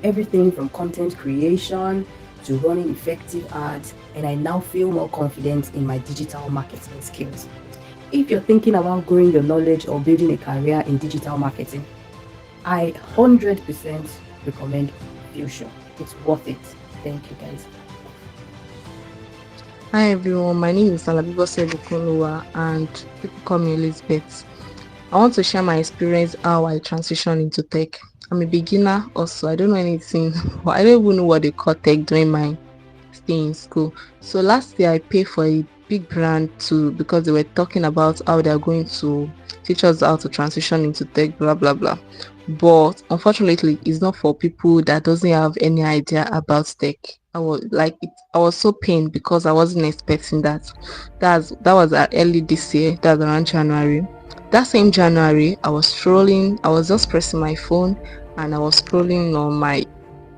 everything from content creation to running effective ads, and I now feel more confident in my digital marketing skills. If you're thinking about growing your knowledge or building a career in digital marketing, I 100% recommend Fusion. It's worth it. Thank you, guys. Hi everyone, my name is Alabibo Sebukunluwa and people call me Elizabeth. I want to share my experience how I transitioned into tech. I'm a beginner also. I don't know anything. I don't even know what they call tech during my stay in school. So last year I paid for a big brand to because they were talking about how they are going to teach us how to transition into tech, blah blah blah. But unfortunately, it's not for people that doesn't have any idea about tech. I was so pained because I wasn't expecting that. That was early this year. That's around January. That same January, I was strolling. I was just pressing my phone and I was scrolling on my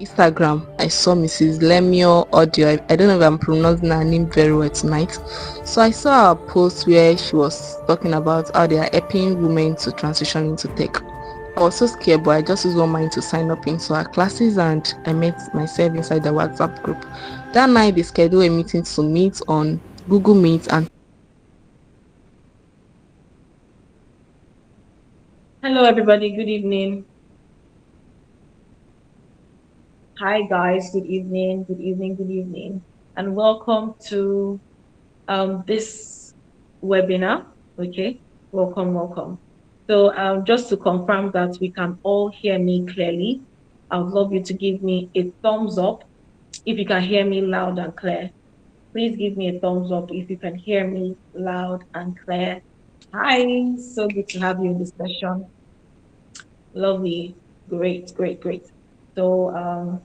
Instagram. I saw Mrs. Lemio Audio. I don't know if I'm pronouncing her name very well tonight. So I saw a post where she was talking about how they are helping women to transition into tech. I was so scared, but I just used one mind to sign up into our classes and I met myself inside the WhatsApp group. That night, they scheduled a meeting to meet on Google Meet and Hello, everybody. Good evening. Hi, guys. Good evening. Good evening. Good evening. And welcome to this webinar. Okay. Welcome. Welcome. So, just to confirm that we can all hear me clearly, I would love you to give me a thumbs up if you can hear me loud and clear. Please give me a thumbs up if you can hear me loud and clear. Hi. So good to have you in this session. Lovely. Great, great, great. So,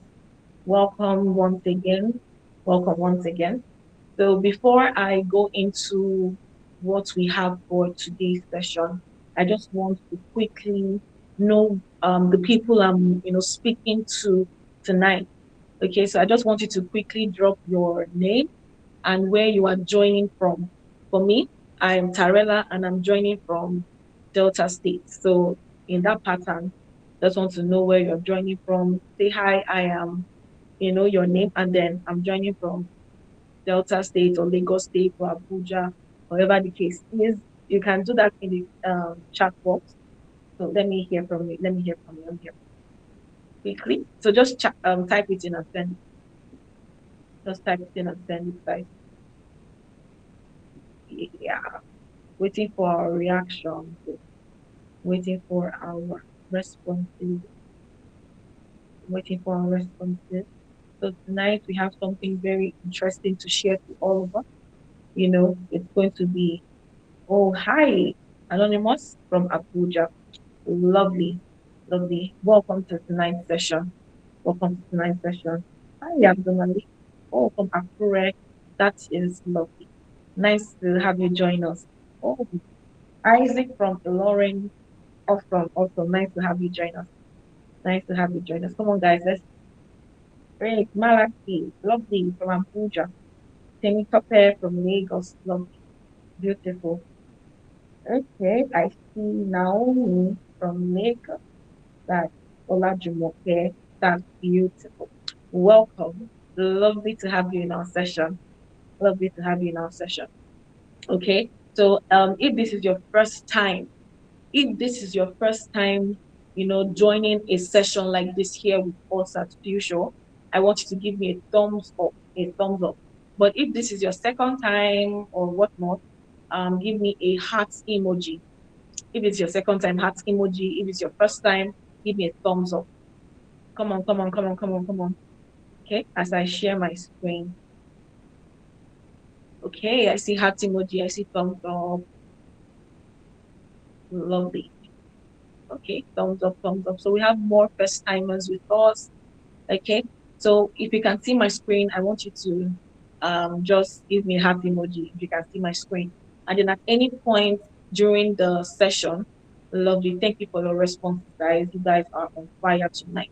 welcome once again. Welcome once again. So, before I go into what we have for today's session, I just want to quickly know the people I'm, speaking to tonight. Okay, so I just want you to quickly drop your name and where you are joining from. For me, I am Tarella and I'm joining from Delta State. So in that pattern, just want to know where you're joining from. Say hi, I am, your name, and then I'm joining from Delta State or Lagos State or Abuja, whatever the case is. You can do that in the chat box. So let me hear from you. Let me hear from you. Let me hear quickly. So just type it in and send it. Just type it in and send it, guys. Yeah. Waiting for our reaction, waiting for our responses, waiting for our responses. So tonight we have something very interesting to share to all of us. It's going to be, oh, hi, Anonymous from Abuja. Lovely, lovely. Welcome to tonight's session. Welcome to tonight's session. Hi, Abdulmalik. Oh, from Akure. That is lovely. Nice to have you join us. Oh, Isaac from Lauren. Awesome, awesome. Nice to have you join us. Nice to have you join us. Come on, guys. Let's great. Malaki, lovely from Abuja. Temi Tope from Lagos, lovely, beautiful. Okay, I see Naomi from Lagos. That's Olajumoke. That's beautiful. Welcome. Lovely to have you in our session. Lovely to have you in our session. Okay, so if this is your first time if this is your first time, joining a session like this here with us at Future, I want you to give me a thumbs up, a thumbs up. But if this is your second time or whatnot, give me a heart emoji. If it's your second time, heart emoji. If it's your first time, give me a thumbs up. Come on, come on, come on, come on, come on. Okay, as I share my screen. Okay, I see heart emoji. I see thumbs up. Lovely. Okay, thumbs up, thumbs up. So we have more first timers with us. Okay, so if you can see my screen, I want you to just give me a heart emoji if you can see my screen. And then at any point during the session, lovely. Thank you for your responses, guys. You guys are on fire tonight.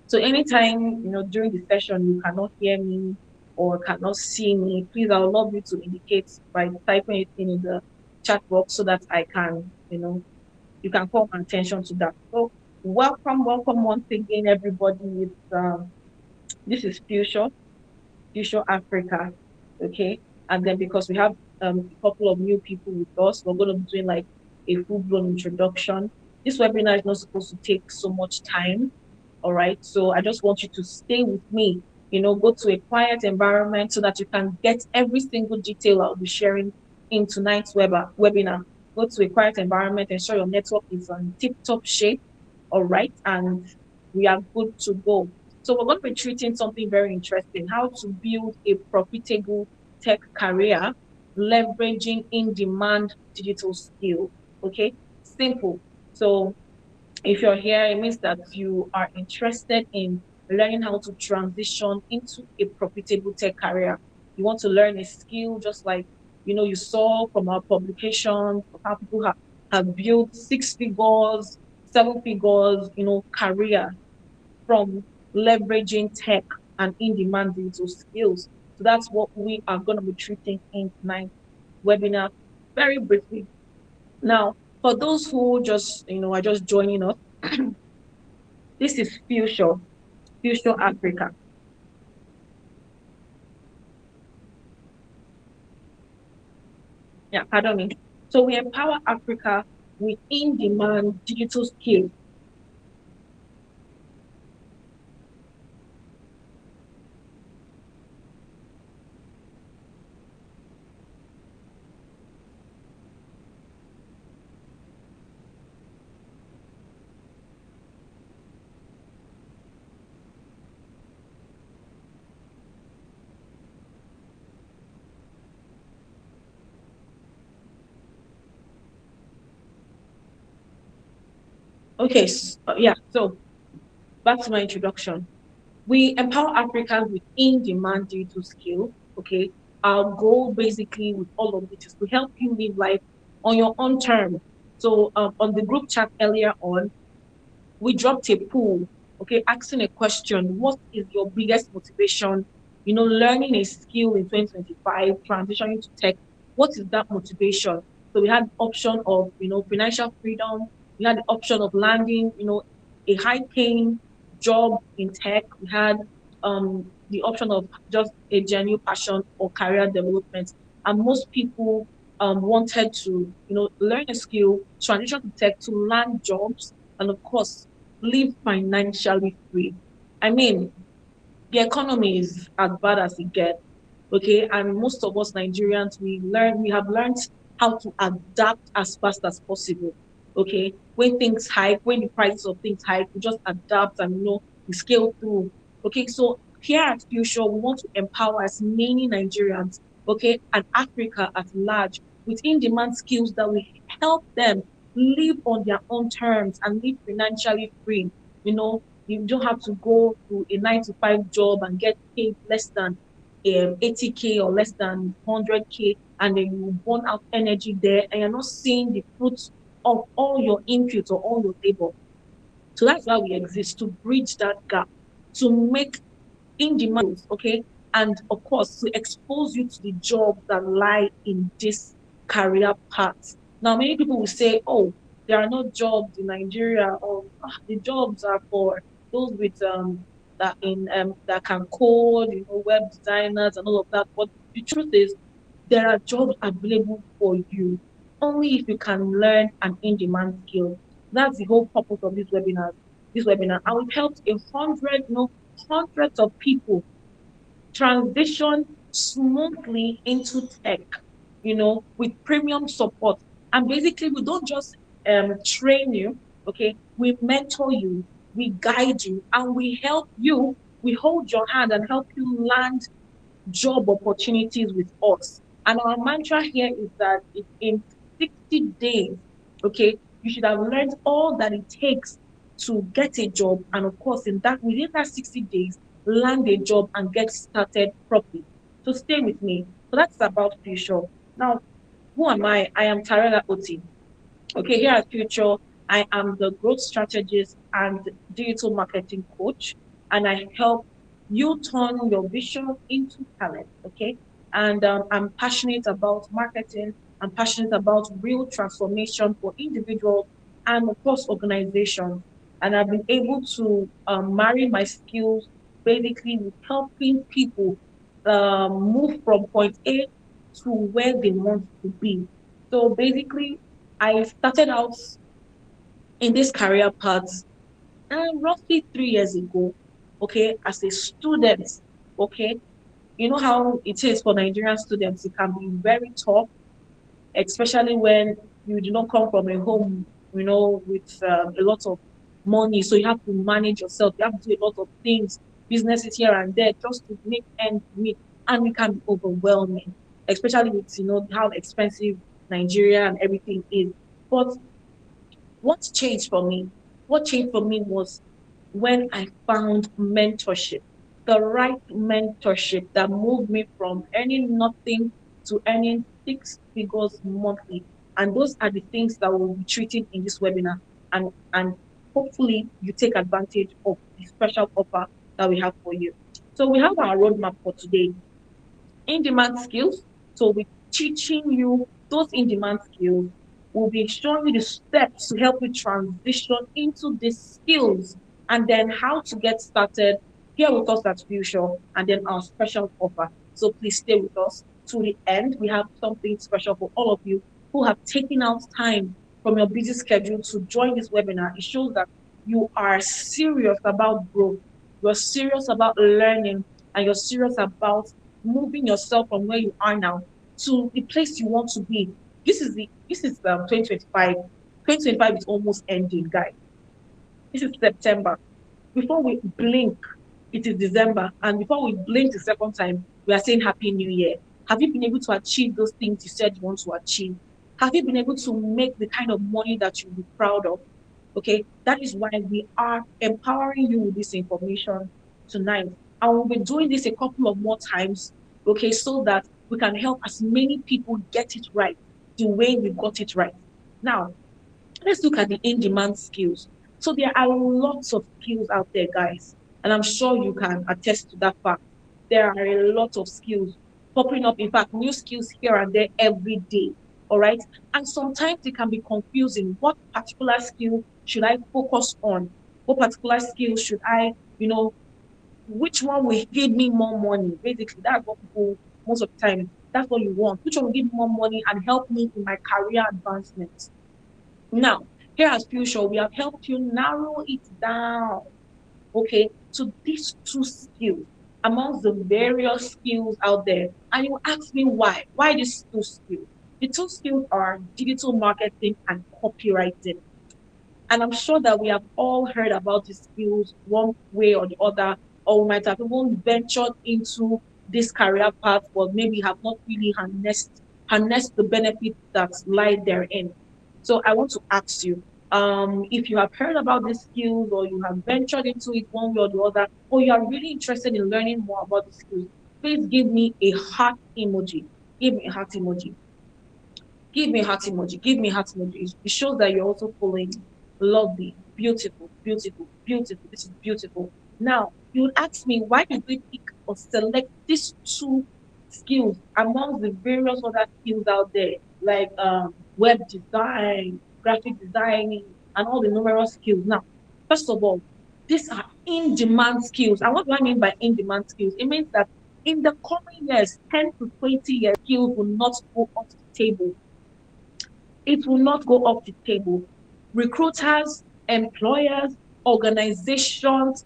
So anytime during the session you cannot hear me or cannot see me, please I would love you to indicate by typing it in the chat box so that I can you can call my attention to that. So Welcome once again, everybody. This is Future Africa, okay? And then because we have a couple of new people with us, we're going to be doing like a full blown introduction. This webinar is not supposed to take so much time, all right? So I just want you to stay with me. Go to a quiet environment so that you can get every single detail I'll be sharing in tonight's webinar. Go to a quiet environment, ensure your network is on tip-top shape, all right? And we are good to go. So we're going to be treating something very interesting, how to build a profitable tech career, leveraging in-demand digital skill. Okay, simple. So if you're here, it means that you are interested in learning how to transition into a profitable tech career. You want to learn a skill just like you saw from our publications of how people have built six figures, seven figures, career from leveraging tech and in-demand digital skills. So that's what we are going to be treating in tonight's webinar very briefly. Now, for those who are just joining us, this is Future Africa. Yeah, pardon me. So we empower Africa with in-demand digital skills. Okay, yeah. So back to my introduction. We empower Africans with in-demand digital skills. Okay, our goal basically with all of this is to help you live life on your own terms. So on the group chat earlier on, we dropped a poll, okay, asking a question: what is your biggest motivation? Learning a skill in 2025, transitioning to tech. What is that motivation? So we had the option of financial freedom. We had the option of landing a high paying job in tech. We had the option of just a genuine passion or career development. And most people wanted to learn a skill, transition to tech to land jobs, and of course live financially free. I mean, the economy is as bad as it gets. Okay, and most of us Nigerians, we have learned how to adapt as fast as possible. Okay, when things hike, when the prices of things hike, we just adapt and we scale through. Okay, so here at Future, we want to empower as many Nigerians, okay, and Africa at large with in-demand skills that will help them live on their own terms and live financially free. You don't have to go to a 9 to 5 job and get paid less than 80K or less than 100K, and then you burn out energy there, and you're not seeing the fruits of all your input or all your labor. So that's why we exist, to bridge that gap, to make in demand, okay, and of course to expose you to the jobs that lie in this career path. Now, many people will say, "Oh, there are no jobs in Nigeria," or the jobs are for those with that can code, web designers and all of that. But the truth is, there are jobs available for you only if you can learn an in-demand skill. That's the whole purpose of this webinar. And we've helped hundreds of people transition smoothly into tech, with premium support. And basically, we don't just train you, okay? We mentor you, we guide you, and we help you. We hold your hand and help you land job opportunities with us. And our mantra here is that in 60 days, okay, you should have learned all that it takes to get a job. And of course, within that 60 days, land a job and get started properly. So stay with me. So that's about Future. Now, who am I? I am Tarela Oti. Okay, here at Future, I am the growth strategist and digital marketing coach, and I help you turn your vision into talent. Okay, and I'm passionate about marketing. I'm passionate about real transformation for individuals and, of course, organizations. and I've been able to marry my skills basically with helping people move from point A to where they want to be. So basically, I started out in this career path roughly 3 years ago, okay, as a student, okay. You know how it is for Nigerian students, it can be very tough, especially when you do not come from a home, with a lot of money. So you have to manage yourself. You have to do a lot of things, businesses here and there, just to make ends meet. And it can be overwhelming, especially with, how expensive Nigeria and everything is. But what changed for me? What changed for me was when I found mentorship, the right mentorship that moved me from earning nothing to earning 6 figures monthly. And those are the things that we'll be treating in this webinar. And hopefully you take advantage of the special offer that we have for you. So we have our roadmap for today. In-demand skills. So we're teaching you those in-demand skills. We'll be showing you the steps to help you transition into these skills and then how to get started here with us at Future and then our special offer. So please stay with us to the end. We have something special for all of you who have taken out time from your busy schedule to join this webinar. It shows that you are serious about growth, you're serious about learning, and you're serious about moving yourself from where you are now to the place you want to be. This is 2025. 2025 is almost ending, guys. This is September. Before we blink, it is December, and before we blink the second time, we are saying Happy New Year. Have you been able to achieve those things you said you want to achieve? Have you been able to make the kind of money that you'll be proud of? Okay, that is why we are empowering you with this information tonight. And we'll be doing this a couple of more times, okay, so that we can help as many people get it right the way we got it right. Now, let's look at the in-demand skills. So there are lots of skills out there, guys, and I'm sure you can attest to that fact. There are a lot of skills popping up. In fact, new skills here and there every day. All right, and sometimes it can be confusing. What particular skill should I focus on? What particular skill should I, which one will give me more money? Basically, that's what people most of the time. That's what you want. Which one will give me more money and help me in my career advancement? Now, here at Future, we have helped you narrow it down, okay, to these two skills amongst the various skills out there. And you ask me why? Why these two skills? The two skills are digital marketing and copywriting. And I'm sure that we have all heard about these skills one way or the other, or we might have even ventured into this career path, but maybe have not really harnessed the benefits that lie therein. So I want to ask you, if you have heard about these skills or you have ventured into it one way or the other, or you are really interested in learning more about the skills, please give me a heart emoji. Give me a heart emoji. Give me heart emoji. Give me heart emoji. It shows that you're also following. Lovely, beautiful, beautiful, beautiful. This is beautiful. Now, you would ask me, why did we pick or select these two skills among the various other skills out there, like web design, graphic designing, and all the numerous skills? Now, first of all, these are in-demand skills. And what do I mean by in-demand skills? It means that in the coming years, 10 to 20 years, skills will not go off the table. It will not go off the table. Recruiters, employers, organizations,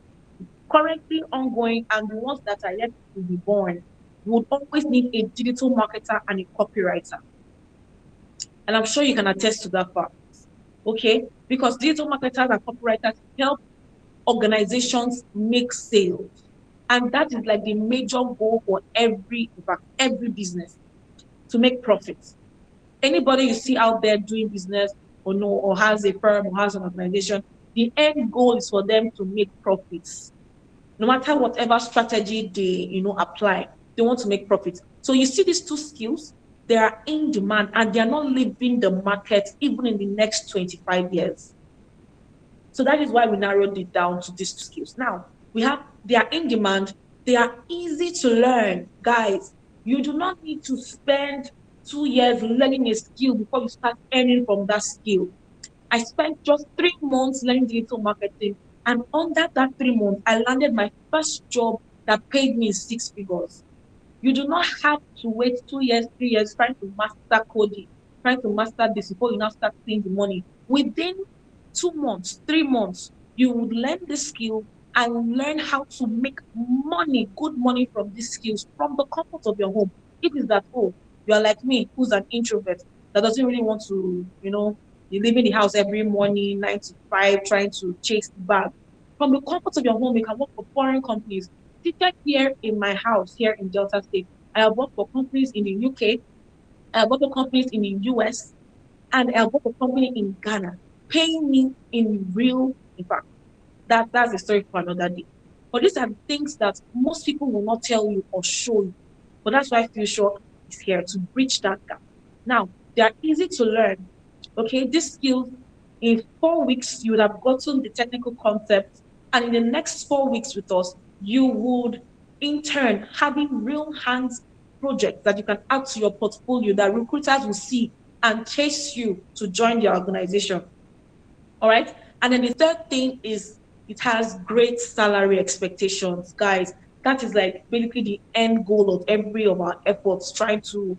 currently ongoing, and the ones that are yet to be born would always need a digital marketer and a copywriter. And I'm sure you can attest to that fact. Okay? Because digital marketers and copywriters help organizations make sales. And that is like the major goal for every business, to make profits. Anybody you see out there doing business or no, or has a firm or has an organization, the end goal is for them to make profits. No matter whatever strategy they apply, they want to make profits. So you see these two skills, they are in demand and they are not leaving the market even in the next 25 years. So that is why we narrowed it down to these two skills. Now they are in demand, they are easy to learn. Guys, you do not need to spend 2 years learning a skill before you start earning from that skill. I spent just 3 months learning digital marketing. And under that 3 months, I landed my first job that paid me six figures. You do not have to wait 2 years, 3 years trying to master coding, trying to master this before you now start seeing the money. Within 2 months, 3 months, you would learn the skill and learn how to make money, good money from these skills from the comfort of your home. It is that, oh, you are like me, who's an introvert that doesn't really want to, you leave in the house every morning, 9 to 5, trying to chase the bag. From the comfort of your home, you can work for foreign companies. Seated here in my house, here in Delta State, I have worked for companies in the UK, I have worked for companies in the US, and I have worked for a company in Ghana, paying me in real, in fact, that's a story for another day. But these are things that most people will not tell you or show you. But that's why Future is here to bridge that gap. Now, they are easy to learn. Okay, these skills in 4 weeks you would have gotten the technical concepts, and in the next 4 weeks with us, you would in turn having real hands projects that you can add to your portfolio that recruiters will see and chase you to join their organization. All right. And then the third thing is it has great salary expectations, guys. That is like basically the end goal of every of our efforts, trying to,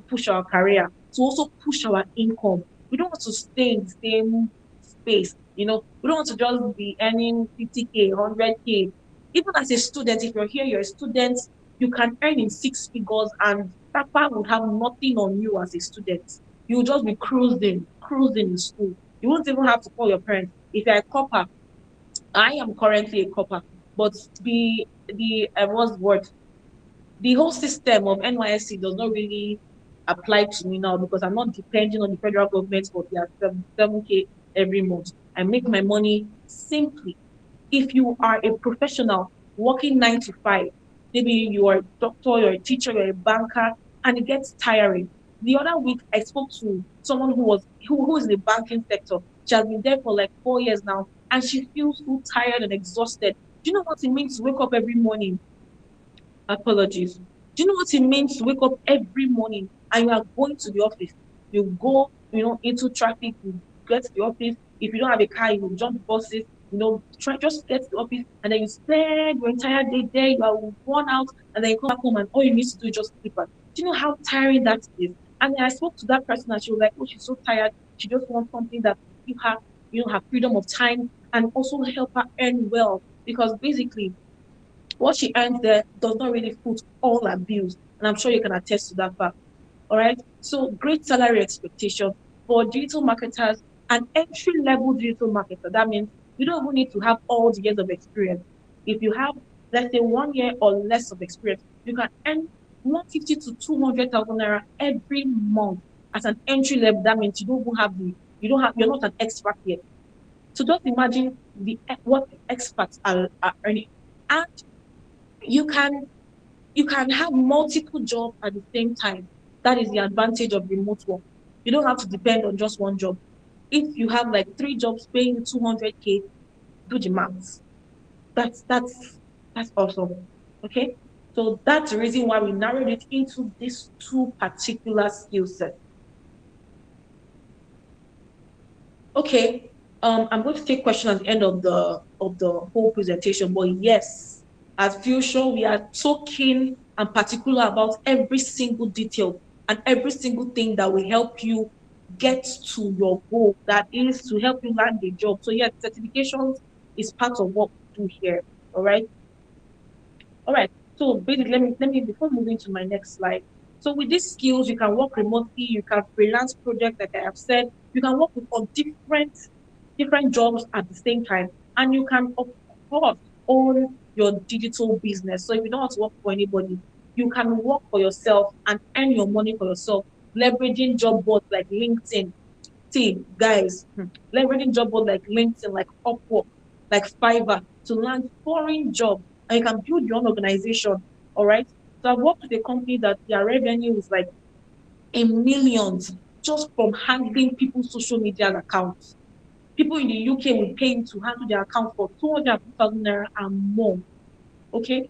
push our career, to also push our income. We don't want to stay in the same space. We don't want to just be earning 50K, 100K. Even as a student, if you're here, you're a student, you can earn in six figures, and Papa would have nothing on you as a student. You'll just be cruising in school. You won't even have to call your parents. If you're a copper, I am currently a copper, but what's the word? The whole system of NYSC does not really apply to me now because I'm not depending on the federal government for their 7K every month. I make my money simply. If you are a professional working 9 to 5, maybe you are a doctor, you're a teacher, you're a banker, and it gets tiring. The other week, I spoke to someone who is in the banking sector. She has been there for like 4 years now, and she feels so tired and exhausted. Do you know what it means to wake up every morning? Apologies. Do you know what it means to wake up every morning and you are going to the office? You go, into traffic, you get to the office. If you don't have a car, you jump buses, try just get to the office and then you spend your entire day there, you are worn out, and then you come back home and all you need to do is just sleep. Do you know how tiring that is? And then I spoke to that person and she was like, oh, she's so tired. She just wants something that will give her, her freedom of time and also help her earn well. Because basically what she earns there does not really foot all her bills. And I'm sure you can attest to that fact. All right. So great salary expectation for digital marketers, an entry level digital marketer. That means you don't even need to have all the years of experience. If you have, let's say, 1 year or less of experience, you can earn 150 to 200,000 naira every month as an entry level. That means you're not an expert yet. So just imagine what experts are earning. And you can you can have multiple jobs at the same time. That is the advantage of remote work. You don't have to depend on just one job. If you have like three jobs paying 200K, do the maths. That's awesome. Okay. So that's the reason why we narrowed it into these two particular skill sets. Okay. I'm going to take questions at the end of the whole presentation. But yes, as Fusion, we are so keen and particular about every single detail and every single thing that will help you get to your goal. That is to help you land a job. So yes, certifications is part of what we do here. All right. All right. So basically, let me before moving to my next slide. So with these skills, you can work remotely, you can freelance projects, like I have said, you can work with on different jobs at the same time, and you can of course own your digital business. So if you don't want to work for anybody, you can work for yourself and earn your money for yourself, leveraging job boards like LinkedIn. See, guys, leveraging job boards like LinkedIn, like Upwork, like Fiverr to land foreign jobs, and you can build your own organization. All right. So I've worked with a company that their revenue is like in millions just from handling people's social media accounts. People in the UK will pay you to handle their account for 250,000 naira and more. Okay.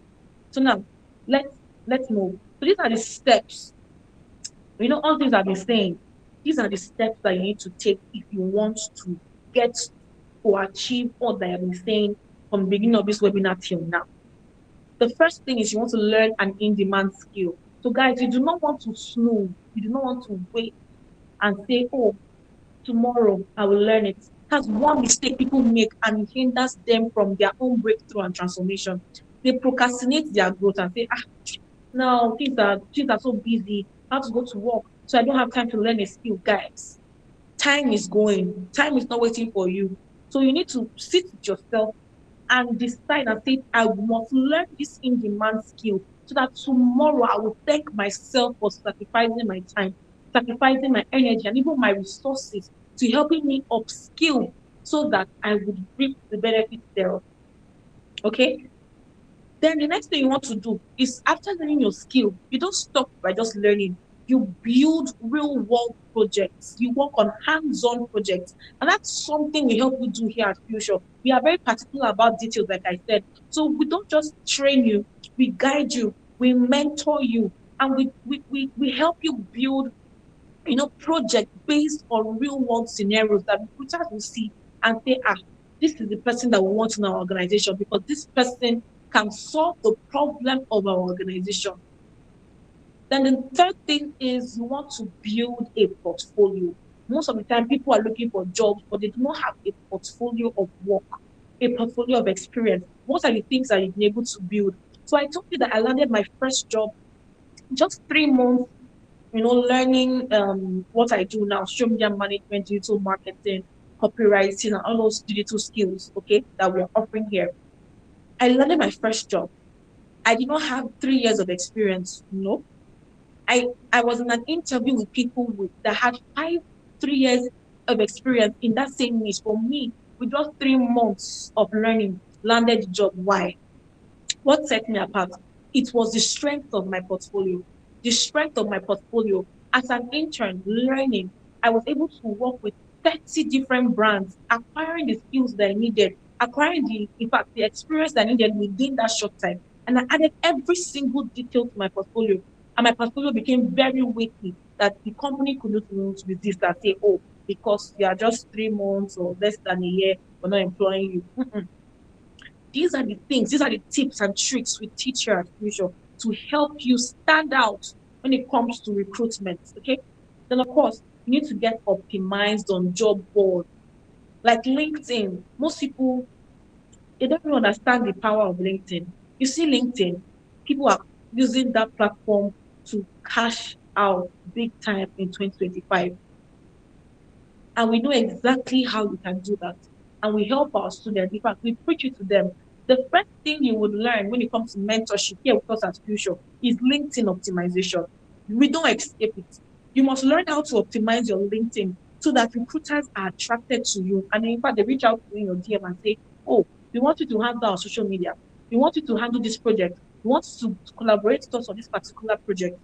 So now let's move. So these are the steps. All things I've been saying. These are the steps that you need to take if you want to get or achieve all that I've been saying from the beginning of this webinar till now? The first thing is you want to learn an in-demand skill. So guys, you do not want to snooze. You do not want to wait and say, oh, tomorrow I will learn it. That's one mistake people make, and it hinders them from their own breakthrough and transformation. They procrastinate their growth and say, no, things are so busy. I have to go to work, so I don't have time to learn a skill. Guys, time is going. Time is not waiting for you. So you need to sit with yourself and decide and say, I must learn this in-demand skill so that tomorrow I will thank myself for sacrificing my time, sacrificing my energy, and even my resources to helping me upskill so that I would reap the benefits thereof. Okay? Then the next thing you want to do is after learning your skill, you don't stop by just learning. You build real world projects. You work on hands-on projects. And that's something we help you do here at Future. We are very particular about details, like I said. So we don't just train you, we guide you, we mentor you, and we help you build project based on real world scenarios that recruiters will see and say, this is the person that we want in our organization because this person can solve the problem of our organization. Then the third thing is you want to build a portfolio. Most of the time, people are looking for jobs, but they do not have a portfolio of work, a portfolio of experience. What are the things that you've been able to build? So I told you that I landed my first job just 3 months learning what I do now, social media management, digital marketing, copywriting, and all those digital skills, okay, that we're offering here. I landed my first job. I did not have 3 years of experience. No. I was in an interview with people that had 3 years of experience in that same niche. For me, with just 3 months of learning, landed the job. Why? What set me apart? It was the strength of my portfolio. The strength of my portfolio. As an intern learning, I was able to work with 30 different brands, acquiring the skills that I needed, acquiring in fact, the experience that I needed within that short time. And I added every single detail to my portfolio. And my portfolio became very weighty that the company could not resist and say, oh, because you are just 3 months or less than a year, we're not employing you. These are the things, these are the tips and tricks we teach here at Fusion to help you stand out when it comes to recruitment. Okay. Then, of course, you need to get optimized on job boards like LinkedIn. Most people, they don't even understand the power of LinkedIn. You see, LinkedIn, people are using that platform to cash out big time in 2025. And we know exactly how you can do that. And we help our students. In fact, we preach it to them. The first thing you would learn when it comes to mentorship here with us at Future is LinkedIn optimization. We don't escape it. You must learn how to optimize your LinkedIn so that recruiters are attracted to you. And in fact, they reach out to you in your DM and say, oh, we want you to handle our social media. We want you to handle this project. We want you to collaborate with us on this particular project.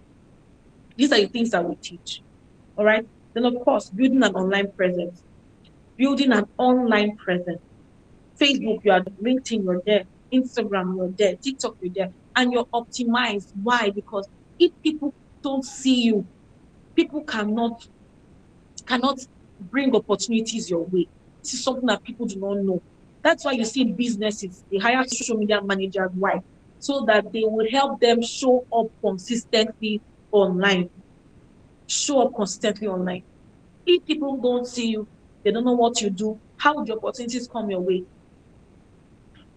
These are the things that we teach. All right. Then, of course, building an online presence. Building an online presence. Facebook, you are LinkedIn, you're there. Instagram, you're there. TikTok, you're there. And you're optimized. Why? Because if people don't see you, people cannot bring opportunities your way. This is something that people do not know. That's why you see businesses, they hire social media managers. Why? So that they will help them show up consistently online. Show up consistently online. If people don't see you, they don't know what you do, how would the opportunities come your way?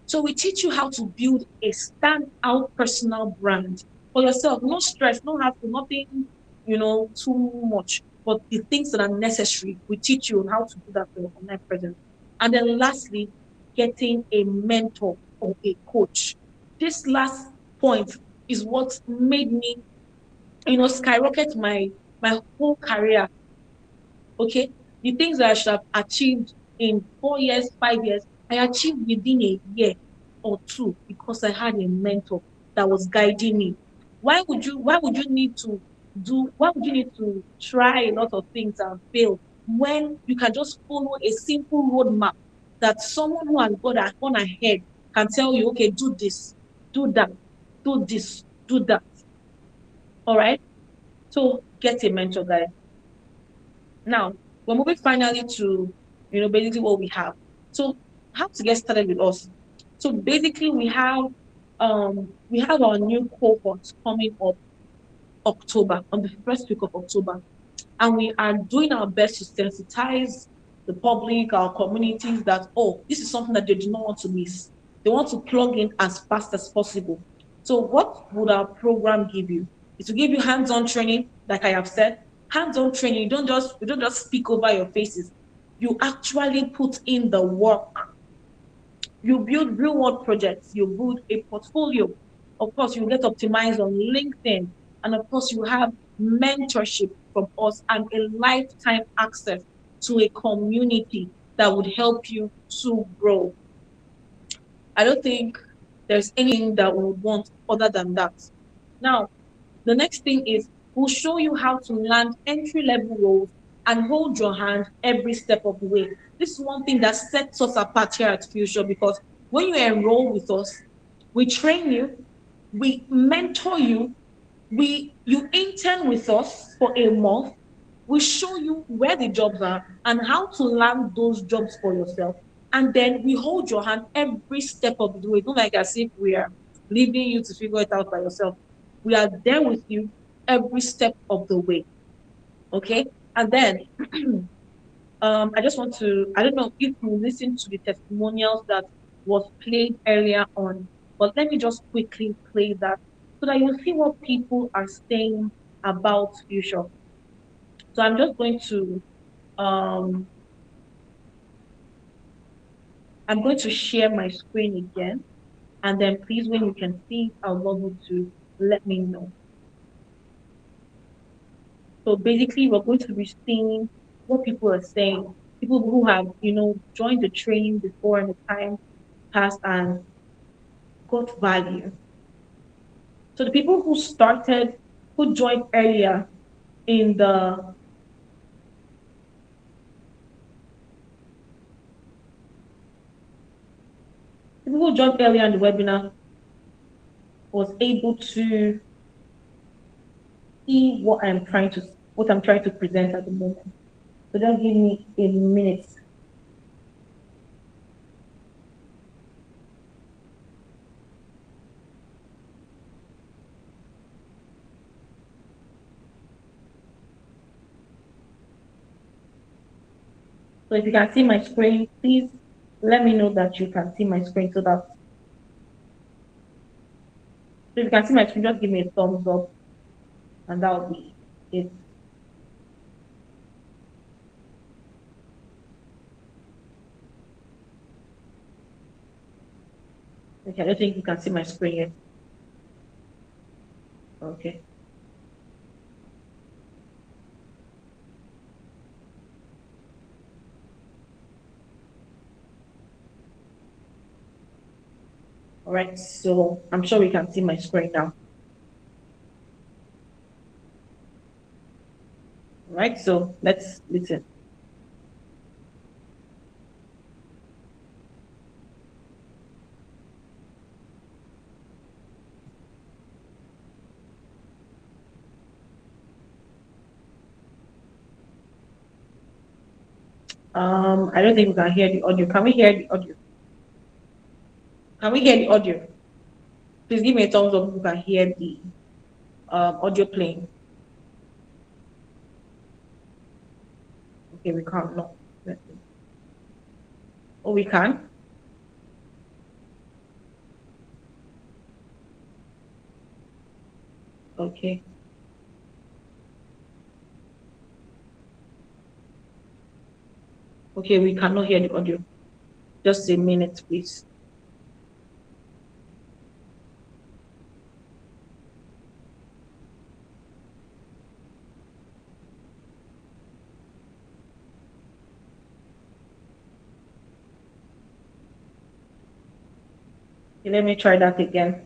So we teach you how to build a standout personal brand for yourself. No stress, no hassle, nothing, too much. But the things that are necessary, we teach you on how to do that for your online presence. And then lastly, getting a mentor or a coach. This last point is what made me, skyrocket my whole career. Okay, the things that I should have achieved in 4 years, 5 years, I achieved within a year or two because I had a mentor that was guiding me. Why would you need to try a lot of things and fail when you can just follow a simple roadmap that someone who has gone ahead can tell you, okay, do this, do that, do this, do that. All right. So get a mentor, guys. Now we're moving finally to basically what we have. So how to get started with us? So basically we have our new cohorts coming up October, on the first week of October. And we are doing our best to sensitize the public, our communities that, oh, this is something that they do not want to miss. They want to plug in as fast as possible. So, what would our program give you? It will give you hands-on training, like I have said. Hands-on training, you don't just speak over your faces. You actually put in the work. You build real world projects, you build a portfolio. Of course, you get optimized on LinkedIn. And of course, you have mentorship from us and a lifetime access to a community that would help you to grow. I don't think there's anything that we would want other than that. Now, the next thing is we'll show you how to land entry level roles and hold your hand every step of the way. This is one thing that sets us apart here at Future because when you enroll with us, we train you, we mentor you, you intern with us for a month. We show you where the jobs are and how to land those jobs for yourself. And then we hold your hand every step of the way. Not like as if we are leaving you to figure it out by yourself. We are there with you every step of the way. Okay. And then I just want to, I don't know if you listen to the testimonials that was played earlier on, but let me just quickly play that so that you'll see what people are saying about Future. So I'm just going to um I'm going to share my screen again, and then please, when you can see it, I'll love you to let me know. So basically, we're going to be seeing what people are saying. People who have, joined the training before in the time past and got value. So the people who joined earlier in the people who joined earlier in the webinar was able to see what I'm trying to present at the moment. So just give me a minute. So if you can see my screen, please let me know that you can see my screen so if you can see my screen, just give me a thumbs up and that will be it. Okay, I don't think you can see my screen yet. Okay. All right, so I'm sure we can see my screen now. All right, so let's listen. I don't think we can hear the audio. Can we hear the audio? Can we hear the audio? Please give me a thumbs up if you can hear the audio playing. Okay, we can't. No. Oh, we can. Okay. Okay, we cannot hear the audio. Just a minute, please. Okay, let me try that again.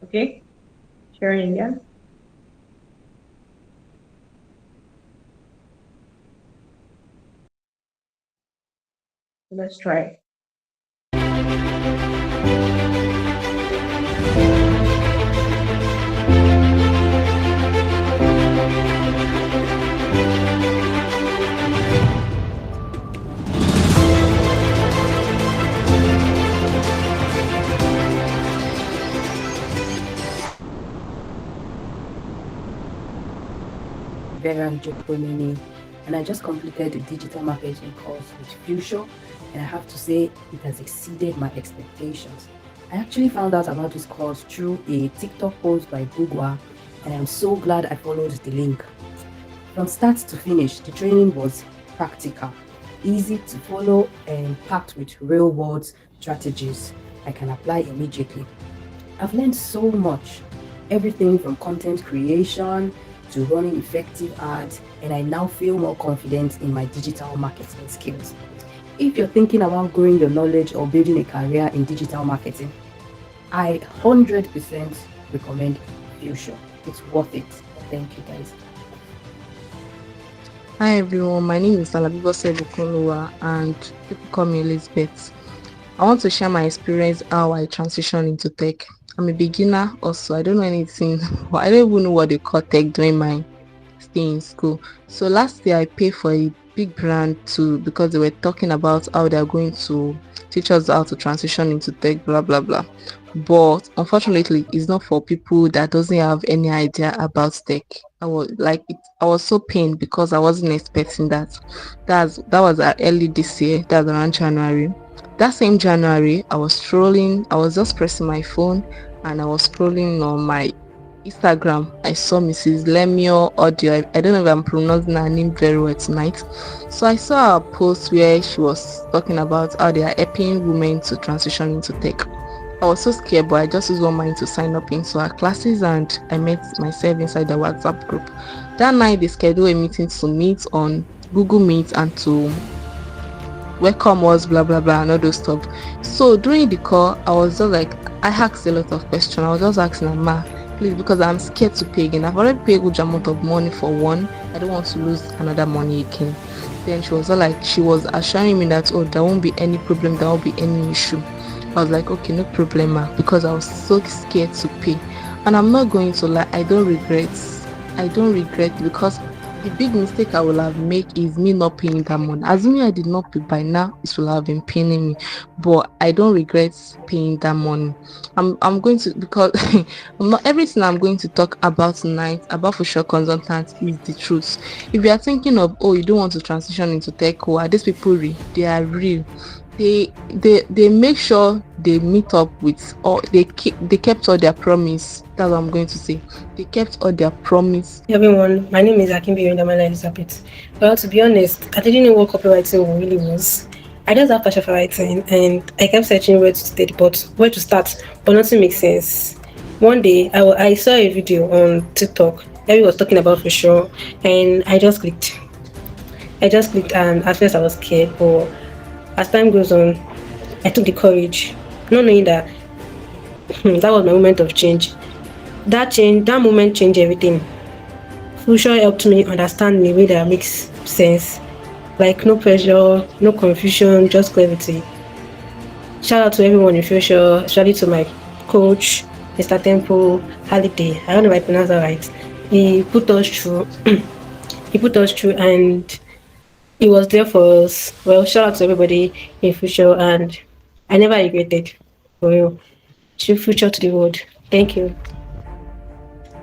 Okay, sharing again. Let's try. Veran Jokonini, and I just completed a digital marketing course with Future, and I have to say it has exceeded my expectations. I actually found out about this course through a TikTok post by Bugwa, and I'm so glad I followed the link. From start to finish, the training was practical, easy to follow, and packed with real world strategies I can apply immediately. I've learned so much, everything from content creation to running effective ads, and I now feel more confident in my digital marketing skills. If you're thinking about growing your knowledge or building a career in digital marketing, I 100% recommend Future. It's worth it. Thank you, guys. Hi everyone, my name is Salabibo Sebukunluwa and people call me Elizabeth. I want to share my experience how I transitioned into tech. I'm a beginner also, I don't know anything, but I don't even know what they call tech during my stay in school. So last year I paid for a big brand to because they were talking about how they're going to teach us how to transition into tech, blah blah blah. But unfortunately, it's not for people that doesn't have any idea about tech. I was so pained because I wasn't expecting that. That was early this year. That's around January. That same January, I was strolling. I was just pressing my phone and I was scrolling on my Instagram. I saw Mrs. Lemio Audio. I don't know if I'm pronouncing her name very well tonight. So I saw a post where she was talking about how they are helping women to transition into tech. I was so scared, but I just used one mind to sign up into her classes and I met myself inside the WhatsApp group. That night, they scheduled a meeting to meet on Google Meet and to welcome us, blah blah blah, and all those stuff. So during the call, I was just like, I asked a lot of questions. I was just asking her, ma, please, because I'm scared to pay again. I've already paid a good amount of money for one. I don't want to lose another money again. Then she was all like, she was assuring me that, oh, there won't be any problem, there won't be any issue. I was like, okay, no problem, ma, because I was so scared to pay. And I'm not going to lie, I don't regret. I don't regret because the big mistake I will have made is me not paying that money. Assuming I did not pay by now, it will have been paying me. But I don't regret paying that money. I'm going to because I'm not everything I'm going to talk about tonight about for sure consultants is the truth. If you are thinking of you don't want to transition into tech, who are these people real? They are real. They make sure they meet up with or they kept all their promise. That's what I'm going to say. They kept all their promise. Everyone, my name is Akinbi Yondamala Elizabeth. Well, to be honest, I didn't know what copywriting really was. I just have passion for writing and I kept searching where to start, but nothing makes sense. One day, I saw a video on TikTok. Everyone was talking about for sure, and I just clicked. And at first I was scared, but as time goes on, I took the courage, not knowing that that was my moment of change. That moment changed everything. Fusion helped me understand in a way that makes sense. Like no pressure, no confusion, just clarity. Shout out to everyone in Future, especially to my coach, Mr. Temple Holiday. I don't know if I pronounce that right. He put us through. He put us through, and he was there for us. Well, shout out to everybody in Future, and I never regretted. For real. True future to the world. Thank you.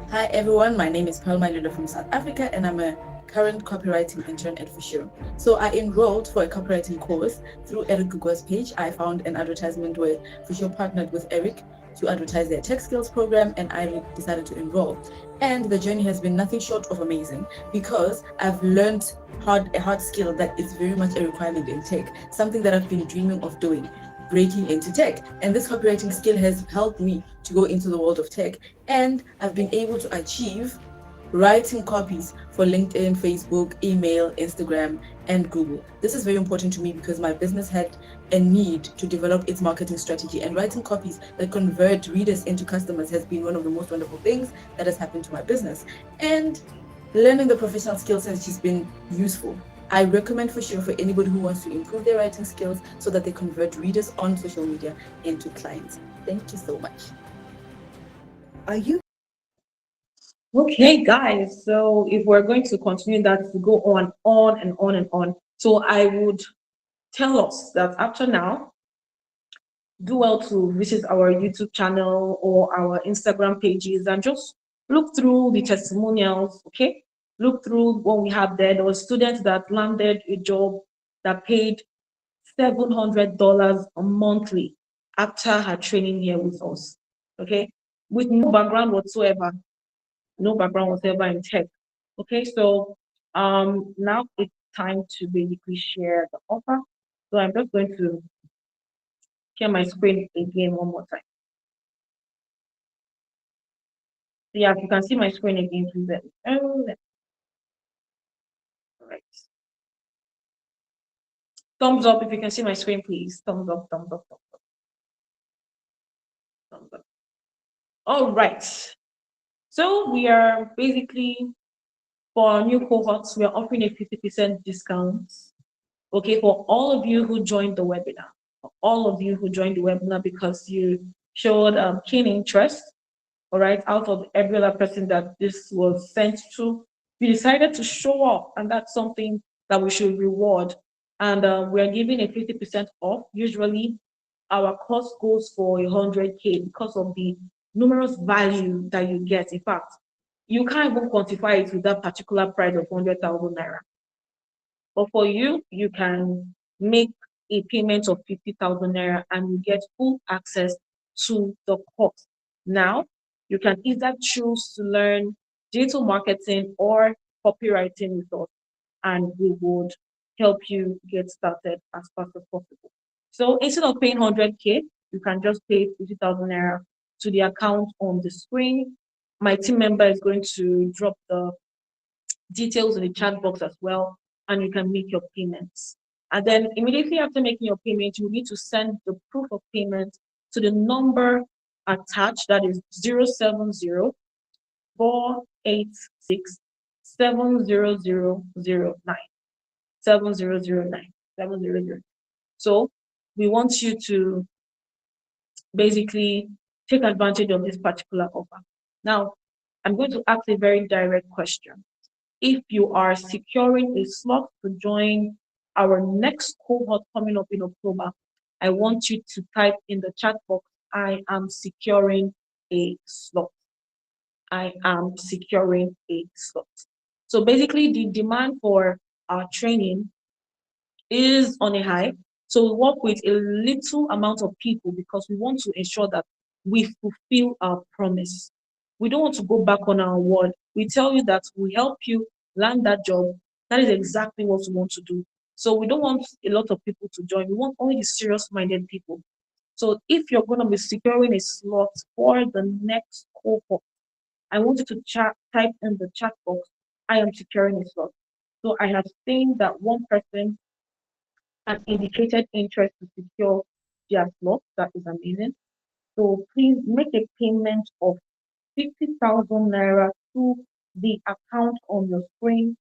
Hi everyone, my name is Palma Luda from South Africa and I'm a current copywriting intern at Fisher. So I enrolled for a copywriting course through Eric Gugua's page. I found an advertisement where Fisher partnered with Eric to advertise their tech skills program and I decided to enroll. And the journey has been nothing short of amazing because I've learned a hard skill that is very much a requirement in tech, something that I've been dreaming of doing, breaking into tech. And this copywriting skill has helped me to go into the world of tech. And I've been able to achieve writing copies for LinkedIn, Facebook, email, Instagram, and Google. This is very important to me because my business had a need to develop its marketing strategy, and writing copies that convert readers into customers has been one of the most wonderful things that has happened to my business. And learning the professional skills has just been useful. I recommend for sure for anybody who wants to improve their writing skills so that they convert readers on social media into clients. Thank you so much. Are you Okay, guys. So if we're going to continue that to go on and on and on. So I would tell us that after now, do well to visit our YouTube channel or our Instagram pages and just look through the testimonials, okay? Look through what we have there. There was students that landed a job that paid $700 monthly after her training here with us, okay? With no background whatsoever, no background whatsoever in tech. Okay, so now it's time to basically share the offer. So I'm just going to share my screen again one more time. So yeah, if you can see my screen again, please let me know. All right. Thumbs up if you can see my screen, please. Thumbs up, thumbs up, thumbs up, thumbs up. All right. So we are basically for our new cohorts, we are offering a 50% discount. Okay, for all of you who joined the webinar, for all of you who joined the webinar because you showed keen interest, all right, out of every other person that this was sent to, we decided to show up, and that's something that we should reward. And we're giving a 50% off. Usually, our cost goes for 100K because of the numerous value that you get. In fact, you can't even quantify it with that particular price of 100,000 naira. But for you, you can make a payment of 50,000 naira and you get full access to the course. Now, you can either choose to learn digital marketing or copywriting with us, and we would help you get started as fast as possible. So instead of paying 100K, you can just pay 50,000 naira to the account on the screen. My team member is going to drop the details in the chat box as well, and you can make your payments. And then immediately after making your payment, you need to send the proof of payment to the number attached, that is 070-486-70009. 70009. So we want you to basically take advantage of this particular offer. Now, I'm going to ask a very direct question. If you are securing a slot to join our next cohort coming up in October, I want you to type in the chat box, I am securing a slot. I am securing a slot. So basically, the demand for our training is on a high. So we work with a little amount of people because we want to ensure that we fulfill our promise. We don't want to go back on our word. We tell you that we help you land that job. That is exactly what we want to do. So we don't want a lot of people to join. We want only the serious-minded people. So if you're going to be securing a slot for the next cohort, I want you to type in the chat box, I am securing a slot. So I have seen that one person and indicated interest to secure their slot. That is amazing. So please make a payment of 50,000 naira to the account on your screen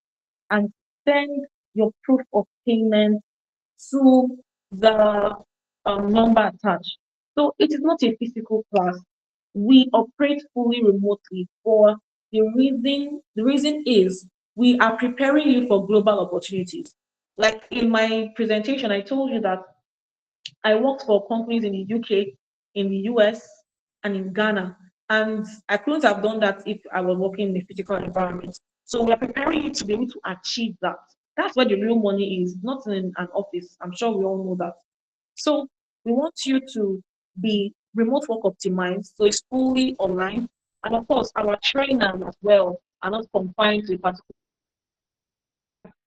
and send your proof of payment to the number attached. So it is not a physical class. We operate fully remotely for the reason is we are preparing you for global opportunities. Like in my presentation, I told you that I worked for companies in the UK, in the US, and in Ghana. And I couldn't have done that if I was working in a physical environment. So we are preparing you to be able to achieve that. That's where the real money is, not in an office. I'm sure we all know that. So we want you to be remote work optimized, so it's fully online. And of course, our trainers as well are not confined to a particular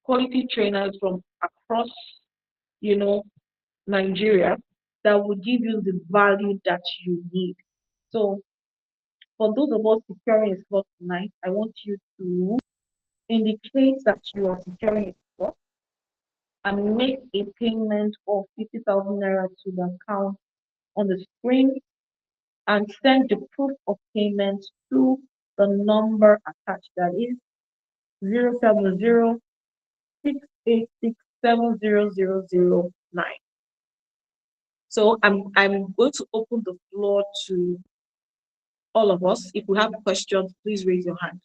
quality trainers from across, you know, Nigeria that will give you the value that you need. So for those of us securing a slot tonight, I want you to indicate that you are securing a slot. and make a payment of 50,000 naira to the account on the screen and send the proof of payment to the number attached, that is 070-686-70009. So I'm going to open the floor to all of us. If you have questions, please raise your hand.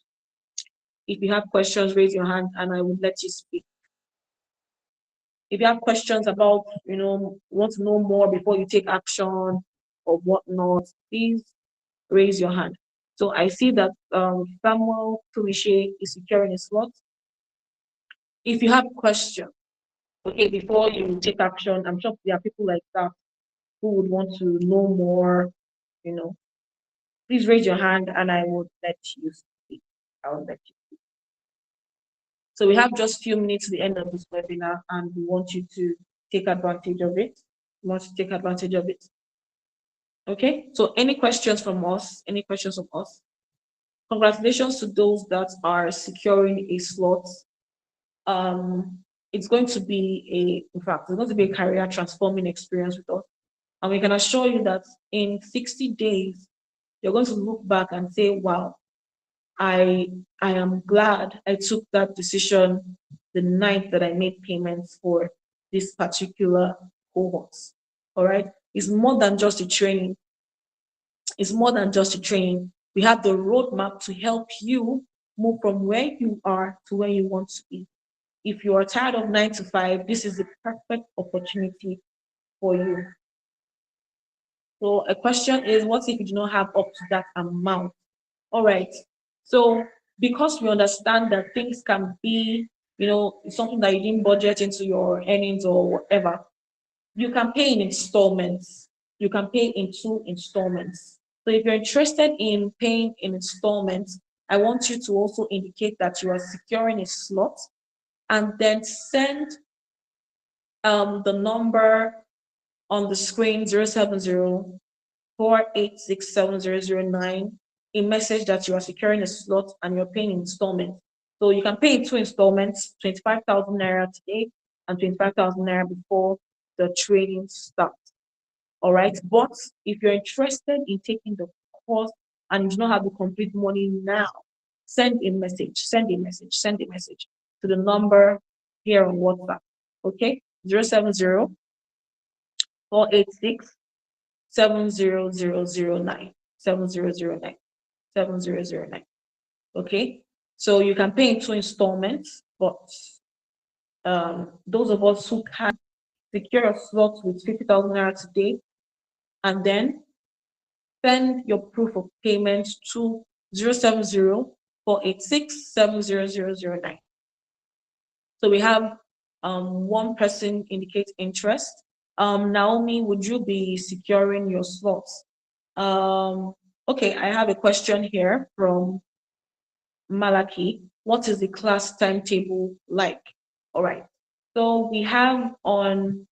If you have questions, raise your hand and I will let you speak. If you have questions about, want to know more before you take action or whatnot, please raise your hand. So I see that Samuel Tumishe is securing a slot. If you have questions, okay, before you take action, I'm sure there are people like that who would want to know more, please raise your hand and I will let you speak. I will let you. So we have just a few minutes to the end of this webinar and we want you to take advantage of it. We want to take advantage of it. Okay, so any questions from us? Any questions from us? Congratulations to those that are securing a slot. It's going to be in fact, it's going to be a career transforming experience with us. And we can assure you that in 60 days, you're going to look back and say, wow, I am glad I took that decision the night that I made payments for this particular cohort. All right. It's more than just a training. It's more than just a training. We have the roadmap to help you move from where you are to where you want to be. If you are tired of 9 to 5, this is the perfect opportunity for you. So a question is, what if you do not have up to that amount? All right. So because we understand that things can be, something that you didn't budget into your earnings or whatever, you can pay in installments. You can pay in 2 installments. So if you're interested in paying in installments, I want you to also indicate that you are securing a slot and then send the number on the screen 070-486-70009, a message that you are securing a slot and you're paying installments. So you can pay in 2 installments, 25,000 naira today and 25,000 naira before the trading starts. All right. But if you're interested in taking the course and you do not have the complete money now, send a message to the number here on WhatsApp. Okay. 070-486-70009. 7009. Okay. So you can pay in 2 installments, but those of us who can secure a slot with 50,000 naira today, and then send your proof of payment to 070-486-70009. So we have one person indicate interest. Naomi, would you be securing your slots? Okay, I have a question here from Malaki. What is the class timetable like? All right. So we have on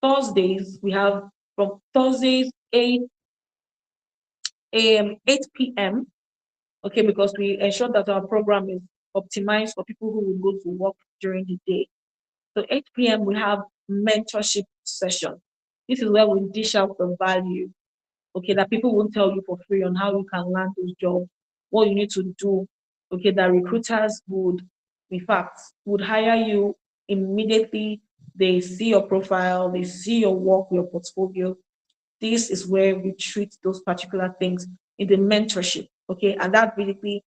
Thursdays, we have from Thursdays 8 a.m., 8 p.m. Okay, because we ensure that our program is optimized for people who will go to work during the day. So 8 p.m. we have mentorship session. This is where we dish out the value, okay, that people won't tell you for free on how you can land those jobs, what you need to do, okay, that recruiters would, in fact, would hire you immediately. They see your profile, they see your work, your portfolio. This is where we treat those particular things in the mentorship, okay, and that basically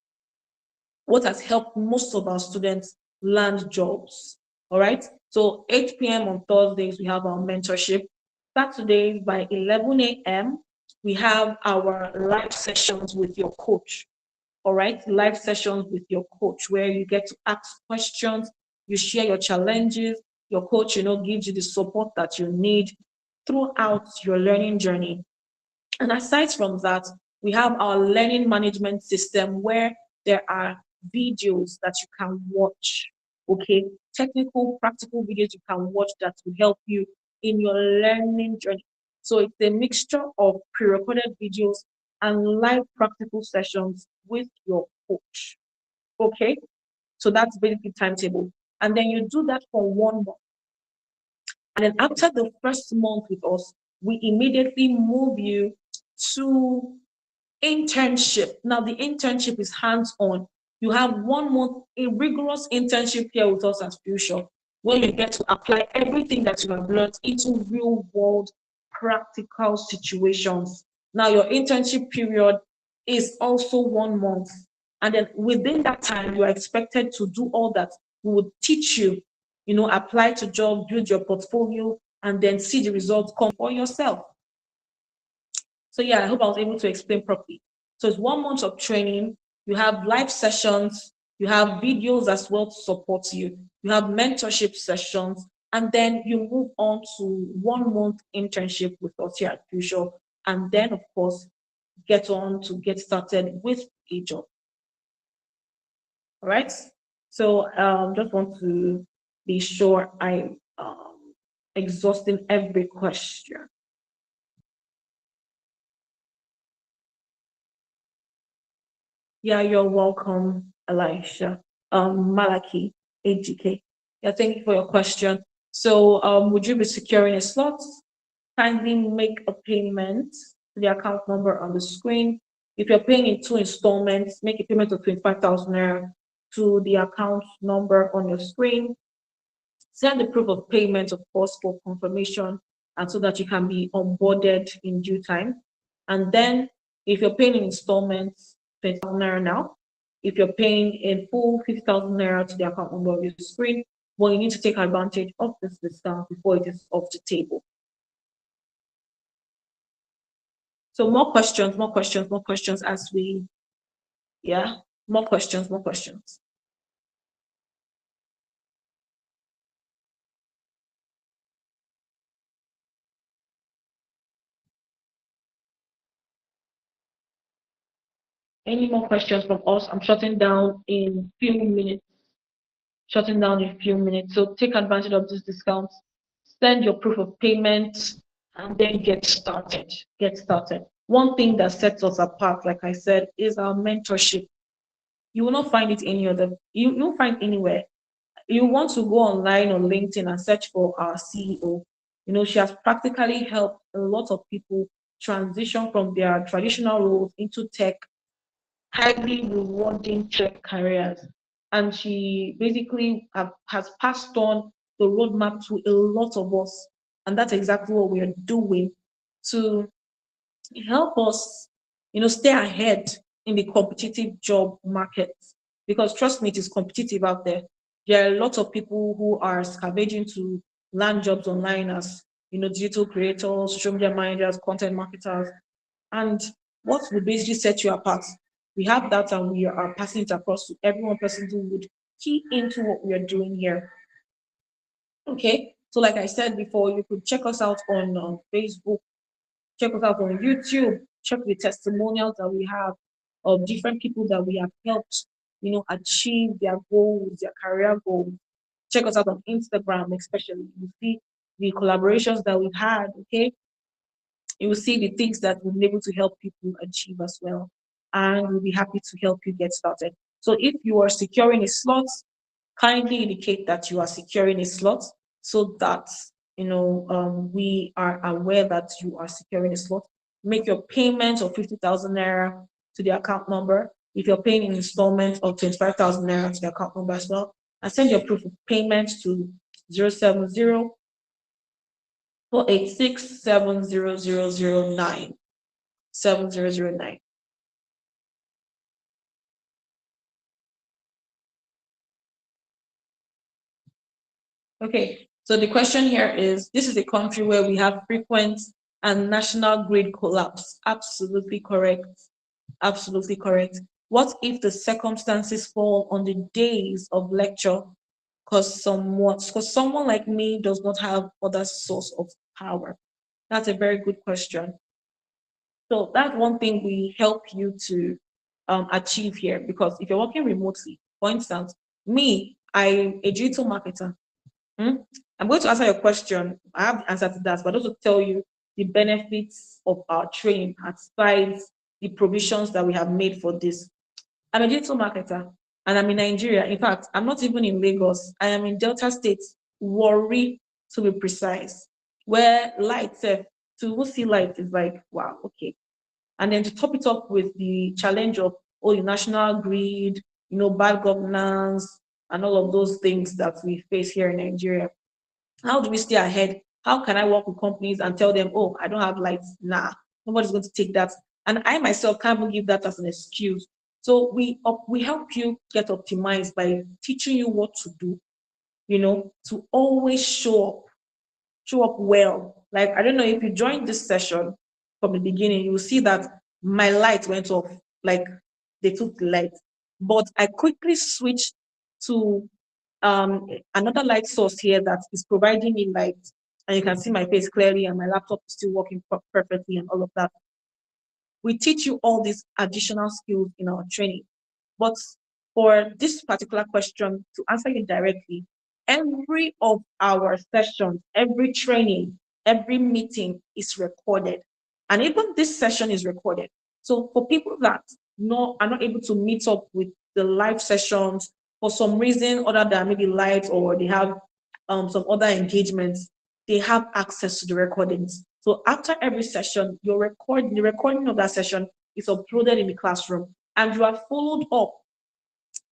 what has helped most of our students land jobs. All right. So 8 p.m. on Thursdays, we have our mentorship. Saturdays by 11 a.m., we have our live sessions with your coach. All right. Live sessions with your coach where you get to ask questions, you share your challenges, your coach, gives you the support that you need throughout your learning journey. And aside from that, we have our learning management system where there are videos that you can watch, okay? Technical, practical videos you can watch that will help you in your learning journey. So it's a mixture of pre-recorded videos and live practical sessions with your coach, okay? So that's basically timetable. And then you do that for 1 month. And then after the first month with us, we immediately move you to internship. Now, the internship is hands-on. You have 1 month, a rigorous internship here with us at Future, where you get to apply everything that you have learned into real-world practical situations. Now, your internship period is also 1 month. And then within that time, you are expected to do all that we would teach you, apply to jobs, build your portfolio, and then see the results come for yourself. So yeah, I hope I was able to explain properly. So it's 1 month of training. You have live sessions. You have videos as well to support you. You have mentorship sessions. And then you move on to 1 month internship with us here at Future. And then, of course, get started with a job. All right. So just want to be sure I'm exhausting every question. Yeah, you're welcome, Elisha. Malaki, AGK. Yeah, thank you for your question. So, would you be securing a slot? Kindly make a payment to the account number on the screen. If you're paying in 2 installments, make a payment of 25,000 naira to the account number on your screen. Send the proof of payment, of course, for confirmation and so that you can be onboarded in due time. And then if you're paying in installments, 20,000 naira now. If you're paying in full, 50,000 naira to the account number on your screen, well, you need to take advantage of this discount before it is off the table. So more questions as we, yeah, more questions. Any more questions from us? I'm shutting down in few minutes. So take advantage of this discount. Send your proof of payment and then get started. One thing that sets us apart, like I said, is our mentorship. You will not find it any other. You won't find anywhere. You want to go online on LinkedIn and search for our CEO. She has practically helped a lot of people transition from their traditional roles into tech, highly rewarding tech careers. And she basically has passed on the roadmap to a lot of us. And that's exactly what we are doing to help us, stay ahead in the competitive job market. Because trust me, it is competitive out there. There are a lot of people who are scavenging to land jobs online as, digital creators, social media managers, content marketers. And what would basically set you apart? We have that and we are passing it across to every one person who would key into what we are doing here. Okay, so like I said before, you could check us out on Facebook, check us out on YouTube, check the testimonials that we have of different people that we have helped, achieve their goals, their career goals. Check us out on Instagram, especially. You see the collaborations that we've had, okay? You will see the things that we've been able to help people achieve as well. And we'll be happy to help you get started. So if you are securing a slot, kindly indicate that you are securing a slot so that we are aware that you are securing a slot. Make your payment of 50,000 naira to the account number. If you're paying in installments of 25,000 naira to the account number as well, and send your proof of payment to 070 486 70009. 7009. Okay, so the question here is, this is a country where we have frequent and national grid collapse. Absolutely correct. Absolutely correct. What if the circumstances fall on the days of lecture because someone like me does not have other source of power? That's a very good question. So that's one thing we help you to achieve here, because if you're working remotely, for instance, me, I'm a digital marketer. I'm going to answer your question. I have the answer to that, but also tell you the benefits of our training aside the provisions that we have made for this. I'm a digital marketer and I'm in Nigeria. In fact, I'm not even in Lagos. I am in Delta State, Warri to be precise. Where light, to see light is like, wow, okay. And then to top it up with the challenge of the national grid, bad governance, and all of those things that we face here in Nigeria. How do we stay ahead? How can I work with companies and tell them, oh, I don't have lights? Nah, nobody's going to take that. And I myself can't even give that as an excuse. So we help you get optimized by teaching you what to do, to always show up well. Like, I don't know if you joined this session from the beginning, you'll see that my light went off. Like, they took the light. But I quickly switched to another light source here that is providing me light. And you can see my face clearly, and my laptop is still working perfectly, and all of that. We teach you all these additional skills in our training. But for this particular question, to answer you directly, every of our sessions, every training, every meeting is recorded. And even this session is recorded. So for people that are not able to meet up with the live sessions for some reason other than maybe light, or they have some other engagements, they have access to the recordings. So after every session, the recording of that session is uploaded in the classroom, and you are followed up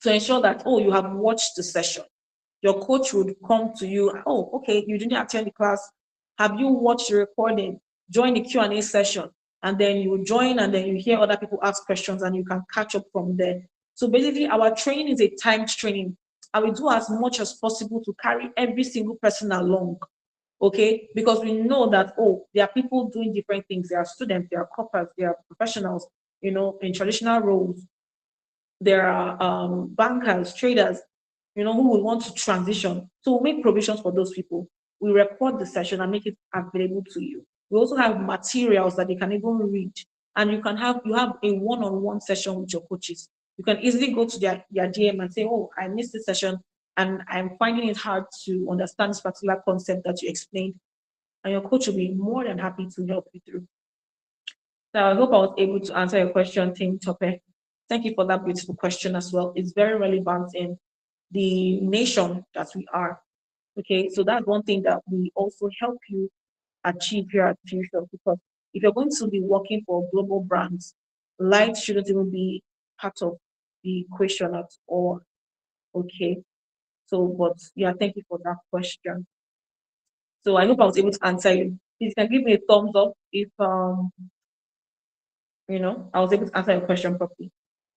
to ensure that, you have watched the session. Your coach would come to you, okay, you didn't attend the class. Have you watched the recording? Join the Q&A session. And then you join, and then you hear other people ask questions, and you can catch up from there. So basically, our training is a timed training. And we do as much as possible to carry every single person along. Okay, because we know that, there are people doing different things. There are students, there are corporates, there are professionals, in traditional roles. There are bankers, traders, who will want to transition. So we make provisions for those people. We record the session and make it available to you. We also have materials that they can even read. And you have a one-on-one session with your coaches. You can easily go to their DM and say, I missed this session, and I'm finding it hard to understand this particular concept that you explained. And your coach will be more than happy to help you through. So I hope I was able to answer your question, Team Tope. Thank you for that beautiful question as well. It's very relevant in the nation that we are. Okay, so that's one thing that we also help you achieve here at Future, because if you're going to be working for global brands, light shouldn't even be part of the equation at all. Okay, so but yeah, thank you for that question. So I hope I was able to answer you. Please can give me a thumbs up if I was able to answer your question properly.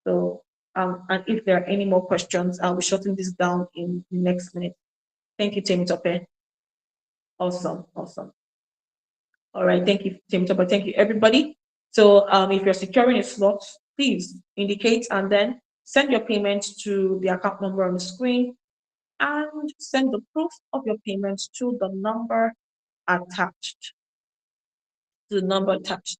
So and if there are any more questions, I'll be shutting this down in the next minute. Thank you, Temitope. Awesome. All right, thank you, Temitope. Thank you, everybody. So if you're securing a slot, please indicate and then send your payment to the account number on the screen, and send the proof of your payment to the number attached. To the number attached.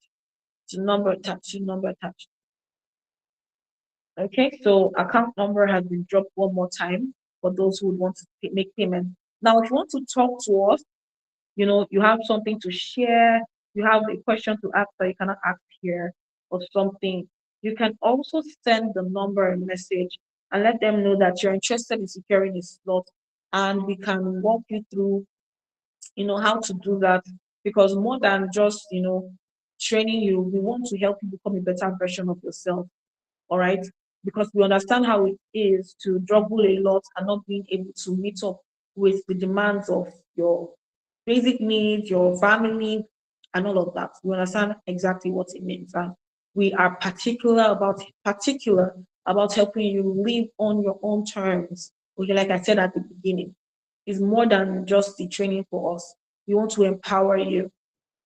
Okay, so account number has been dropped one more time for those who would want to make payment. Now, if you want to talk to us, you have something to share, you have a question to ask that you cannot ask here or something, you can also send the number a message and let them know that you're interested in securing a slot, and we can walk you through, how to do that. Because more than just, training you, we want to help you become a better version of yourself. All right, because we understand how it is to juggle a lot and not being able to meet up with the demands of your basic needs, your family, and all of that. We understand exactly what it means, and we are particular about helping you live on your own terms. Okay, like I said at the beginning, it's more than just the training for us. We want to empower you,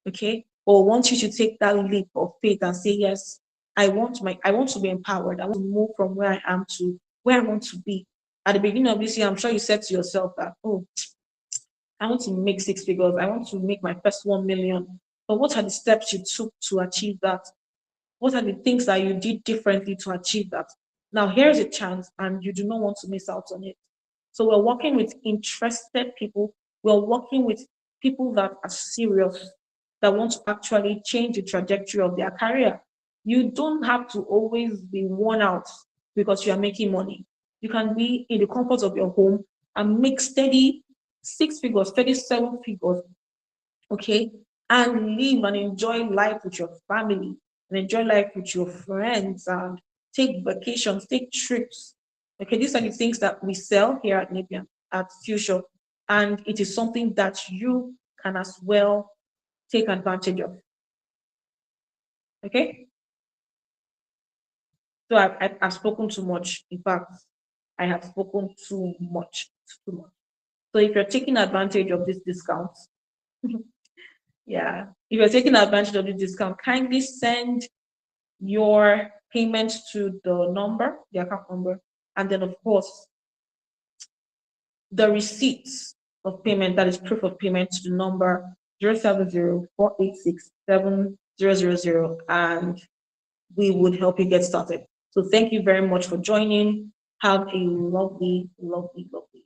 okay? Or want you to take that leap of faith and say, yes, I want to be empowered. I want to move from where I am to where I want to be. At the beginning of this year, I'm sure you said to yourself that, I want to make 6 figures. I want to make my first 1 million. But what are the steps you took to achieve that? What are the things that you did differently to achieve that? Now, here's a chance, and you do not want to miss out on it. So we're working with interested people. We're working with people that are serious, that want to actually change the trajectory of their career. You don't have to always be worn out because you are making money. You can be in the comfort of your home and make steady 6 figures, 37 figures, okay, and live and enjoy life with your family and enjoy life with your friends and take vacations, take trips. Okay, these are the things that we sell here at Nebian, at Future, and it is something that you can as well take advantage of. Okay, so I've spoken too much. In fact, I have spoken too much, too much. So if you're taking advantage of this discount, yeah, if you're taking advantage of the discount, kindly send your payment to the number, the account number, and then of course the receipts of payment, that is proof of payment, to the number 070-486-7000, and we would help you get started. So thank you very much for joining. Have a lovely, lovely, lovely